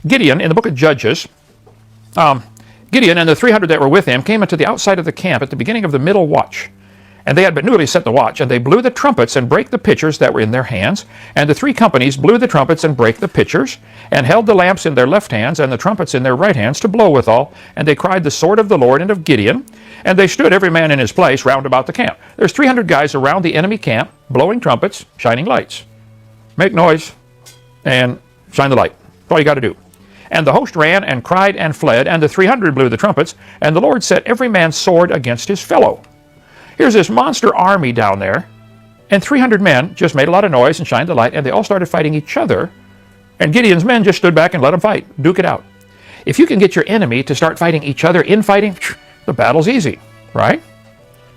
Gideon, in the book of Judges, Gideon and the 300 that were with him came into the outside of the camp at the beginning of the middle watch. And they had but newly set the watch, and they blew the trumpets and brake the pitchers that were in their hands. And the 3 companies blew the trumpets and brake the pitchers, and held the lamps in their left hands, and the trumpets in their right hands to blow withal. And they cried the sword of the Lord and of Gideon. And they stood every man in his place round about the camp. There's 300 guys around the enemy camp, blowing trumpets, shining lights. Make noise, and shine the light. That's all you got to do. And the host ran and cried and fled, and the 300 blew the trumpets, and the Lord set every man's sword against his fellow. Here's this monster army down there, and 300 men just made a lot of noise and shined the light, and they all started fighting each other, and Gideon's men just stood back and let them fight, duke it out. If you can get your enemy to start fighting each other, infighting, the battle's easy, right?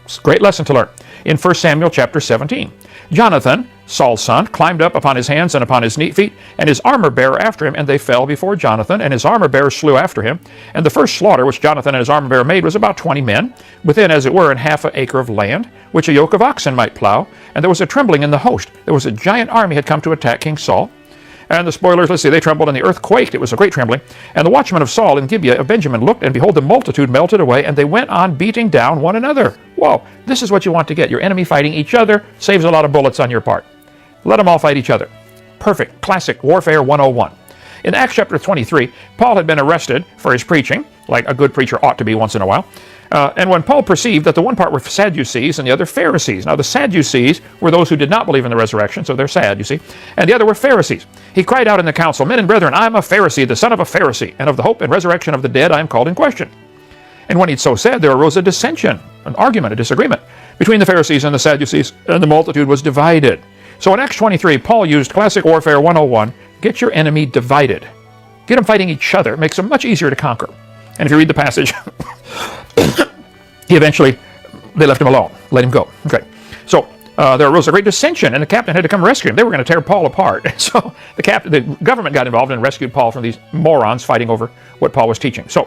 It's a great lesson to learn. In 1 Samuel chapter 17, Jonathan, Saul's son, climbed up upon his hands and upon his feet, and his armor-bearer after him, and they fell before Jonathan, and his armor-bearer slew after him. And the first slaughter which Jonathan and his armor-bearer made was about 20 men, within, as it were, an half an acre of land, which a yoke of oxen might plow. And there was a trembling in the host. There was a giant army had come to attack King Saul. And the spoilers, let's see, they trembled, and the earth quaked. It was a great trembling. And the watchmen of Saul in Gibeah of Benjamin looked, and behold, the multitude melted away, and they went on beating down one another. Whoa, this is what you want to get. Your enemy fighting each other saves a lot of bullets on your part. Let them all fight each other. Perfect. Classic Warfare 101. In Acts chapter 23, Paul had been arrested for his preaching, like a good preacher ought to be once in a while. And when Paul perceived that the one part were Sadducees and the other Pharisees. Now the Sadducees were those who did not believe in the resurrection, so they're sad, you see. And the other were Pharisees. He cried out in the council, Men and brethren, I am a Pharisee, the son of a Pharisee, and of the hope and resurrection of the dead I am called in question. And when he'd so said, there arose a dissension, an argument, a disagreement between the Pharisees and the Sadducees, and the multitude was divided. So in Acts 23, Paul used classic Warfare 101, get your enemy divided. Get them fighting each other. It makes them much easier to conquer. And if you read the passage, they left him alone, let him go. Okay, so there arose a great dissension, and the captain had to come rescue him. They were going to tear Paul apart. And so the government got involved and rescued Paul from these morons fighting over what Paul was teaching. So